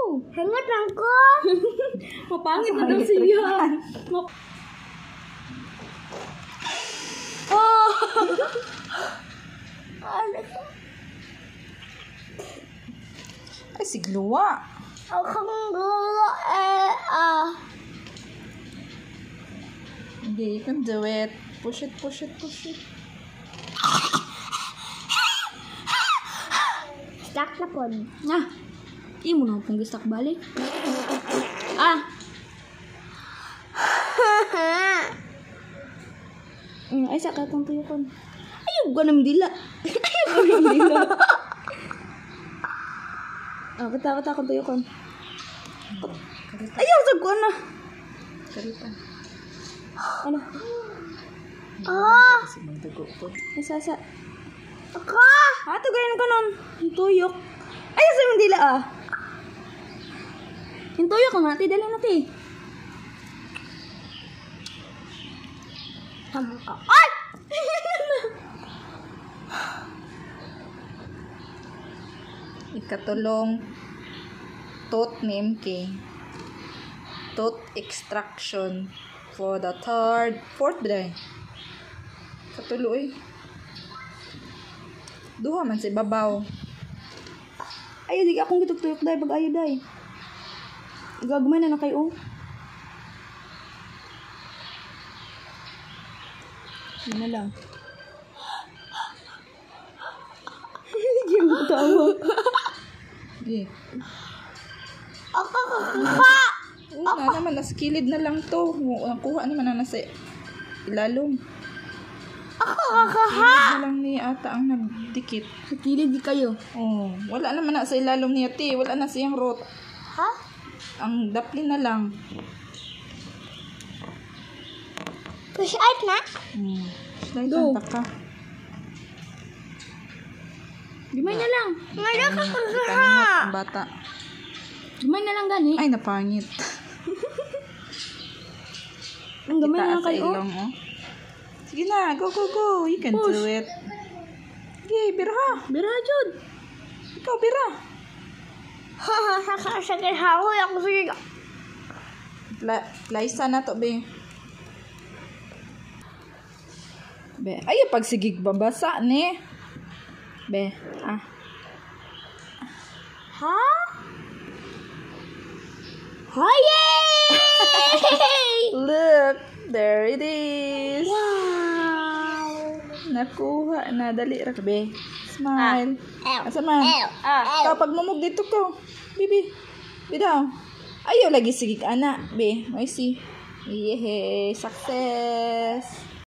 Hangat lang ko. Mapangit na daw siya. Oh! Ay, sigluwa. Akong gulo Okay, you can do it. Push it, push it, push it. Stuck na po. Imo na pong gistak balik. Ah! Ay, saka itong tuyokon. Ayaw ko ng dila. Ayaw ko ng dila. Kata akong tuyokon. Ayaw, sag ko na. Karita. Ano? Kasi magdugo to. Ay, sasa. Ako! Ato, ganyan ka nun. Yung tuyok. Ayaw sa yung dila Yung tuyok ko natin, dali natin. Tama ka. Ay! Ikatulong tooth ni MK. Tooth extraction for the fourth day. Katuloy. Duha man si babaw. Ayaw, di ka akong gitug-tuyok dahil pag ayaw dahil. Gagumay na kayo. Yun na lang. Hindi mo tawa. Okay. Ako kakuha! Na naman, nasa kilid na lang to. Kuha naman na nasa ilalong. Ako kakaha! Kilid na lang niya ata ang nagdikit. Sa kilid di kayo. Oh, wala naman na sa ilalong niya, te. Wala na siyang root. Ha? Ang dapli na lang. Push out na? Slide Go. ang taka. Gumay na lang. Ngayon ka Paningot kakaha! ang bata. Gumay na lang gani. Ay, napangit. Ang gamay na Itaas lang sa kayo. ilong, oh. Sige na, go, go, go. You can Push. do it. Okay, bira. Bira, Jud. Ikaw, bira. Sakit hahoy ako sige. Laisa na to, be. Be, ay, pagsigig babasa, ne. Be, Ha? Yay! Look, there it is. Wow! Nakuha na, dali ra, be. Smile. Ew. Asa man? Ew. Kapag mamug dito ko. Bibi. Bidaw. Ayaw lagi sigig ana, be. May see. Yehey, success.